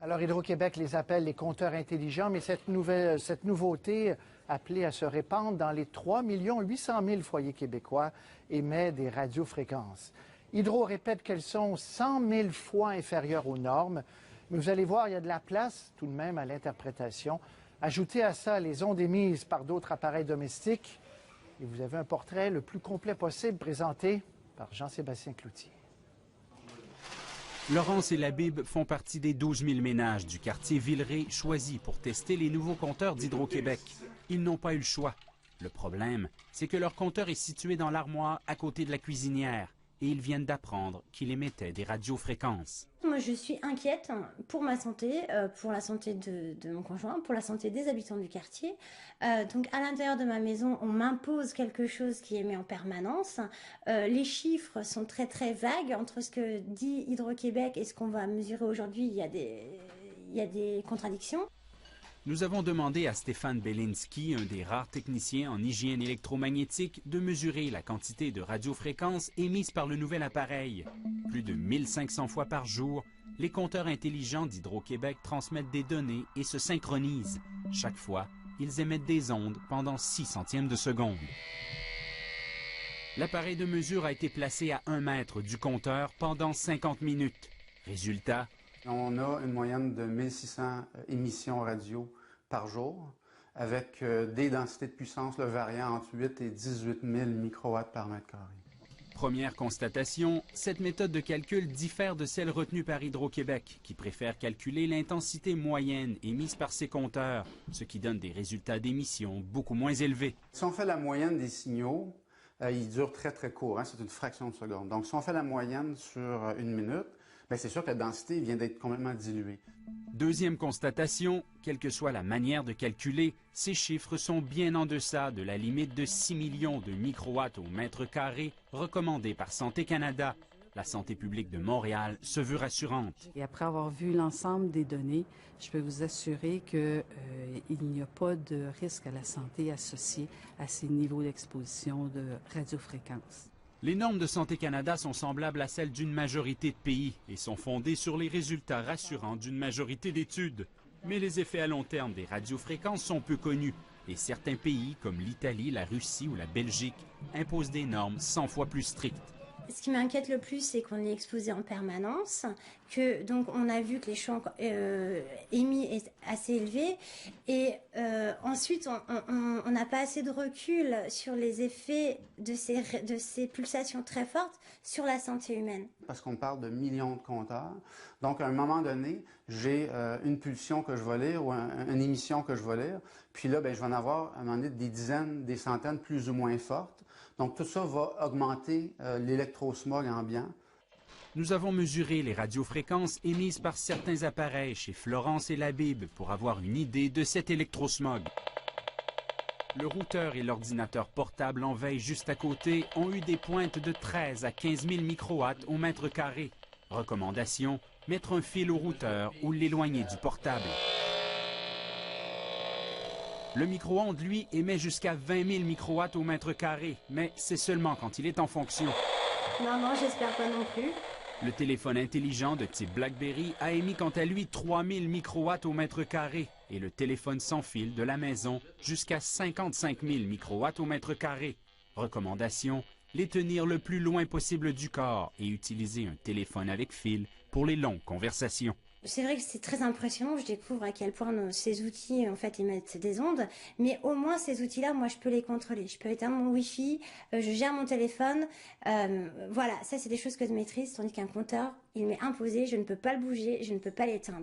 Alors, Hydro-Québec les appelle les compteurs intelligents, mais cette nouveauté appelée à se répandre dans les 3 800 000 foyers québécois émet des radiofréquences. Hydro répète qu'elles sont 100 000 fois inférieures aux normes, mais vous allez voir, il y a de la place tout de même à l'interprétation. Ajoutez à ça les ondes émises par d'autres appareils domestiques, et vous avez un portrait le plus complet possible présenté par Jean-Sébastien Cloutier. Laurence et Labib font partie des 12 000 ménages du quartier Villeray choisis pour tester les nouveaux compteurs d'Hydro-Québec. Ils n'ont pas eu le choix. Le problème, c'est que leur compteur est situé dans l'armoire à côté de la cuisinière et ils viennent d'apprendre qu'il émettait des radiofréquences. Moi, je suis inquiète pour ma santé, pour la santé de mon conjoint, pour la santé des habitants du quartier. Donc, à l'intérieur de ma maison, on m'impose quelque chose qui émet en permanence. Les chiffres sont très, très vagues. Entre ce que dit Hydro-Québec et ce qu'on va mesurer aujourd'hui, il y a des contradictions. Nous avons demandé à Stéphane Belinski, un des rares techniciens en hygiène électromagnétique, de mesurer la quantité de radiofréquences émises par le nouvel appareil. Plus de 1500 fois par jour, les compteurs intelligents d'Hydro-Québec transmettent des données et se synchronisent. Chaque fois, ils émettent des ondes pendant 6 centièmes de seconde. L'appareil de mesure a été placé à 1 mètre du compteur pendant 50 minutes. Résultat, on a une moyenne de 1600 émissions radio par jour, avec des densités de puissance variant entre 8 et 18 000 microwatts par mètre carré. Première constatation, cette méthode de calcul diffère de celle retenue par Hydro-Québec, qui préfère calculer l'intensité moyenne émise par ses compteurs, ce qui donne des résultats d'émission beaucoup moins élevés. Si on fait la moyenne des signaux, ils durent très très court, c'est une fraction de seconde. Donc si on fait la moyenne sur 1 minute, c'est sûr que la densité vient d'être complètement diluée. Deuxième constatation, quelle que soit la manière de calculer, ces chiffres sont bien en deçà de la limite de 6 millions de microwatts au mètre carré recommandée par Santé Canada. La santé publique de Montréal se veut rassurante. Et après avoir vu l'ensemble des données, je peux vous assurer qu'il n'y a pas de risque à la santé associé à ces niveaux d'exposition de radiofréquences. Les normes de Santé Canada sont semblables à celles d'une majorité de pays et sont fondées sur les résultats rassurants d'une majorité d'études. Mais les effets à long terme des radiofréquences sont peu connus et certains pays, comme l'Italie, la Russie ou la Belgique, imposent des normes 100 fois plus strictes. Ce qui m'inquiète le plus, c'est qu'on est exposé en permanence, que donc on a vu que les champs émis est assez élevé, et ensuite on n'a pas assez de recul sur les effets de ces pulsations très fortes sur la santé humaine. Parce qu'on parle de millions de compteurs, donc à un moment donné, j'ai une pulsion que je vais lire ou une émission que je vais lire, puis là, je vais en avoir à un moment donné des dizaines, des centaines plus ou moins fortes. Donc tout ça va augmenter l'électrosmog ambiant. Nous avons mesuré les radiofréquences émises par certains appareils chez Florence et Labib pour avoir une idée de cet électrosmog. Le routeur et l'ordinateur portable en veille juste à côté ont eu des pointes de 13 à 15 000 microwatts au mètre carré. Recommandation, mettre un fil au routeur ou l'éloigner du portable. Le micro-ondes, lui, émet jusqu'à 20 000 microwatts au mètre carré, mais c'est seulement quand il est en fonction. Non, j'espère pas non plus. Le téléphone intelligent de type BlackBerry a émis quant à lui 3 000 microwatts au mètre carré et le téléphone sans fil de la maison jusqu'à 55 000 microwatts au mètre carré. Recommandation, les tenir le plus loin possible du corps et utiliser un téléphone avec fil pour les longues conversations. C'est vrai que c'est très impressionnant, je découvre à quel point ces outils en fait émettent des ondes, mais au moins ces outils-là, moi je peux les contrôler. Je peux éteindre mon Wi-Fi, je gère mon téléphone, voilà, ça c'est des choses que je maîtrise, tandis qu'un compteur, il m'est imposé, je ne peux pas le bouger, je ne peux pas l'éteindre.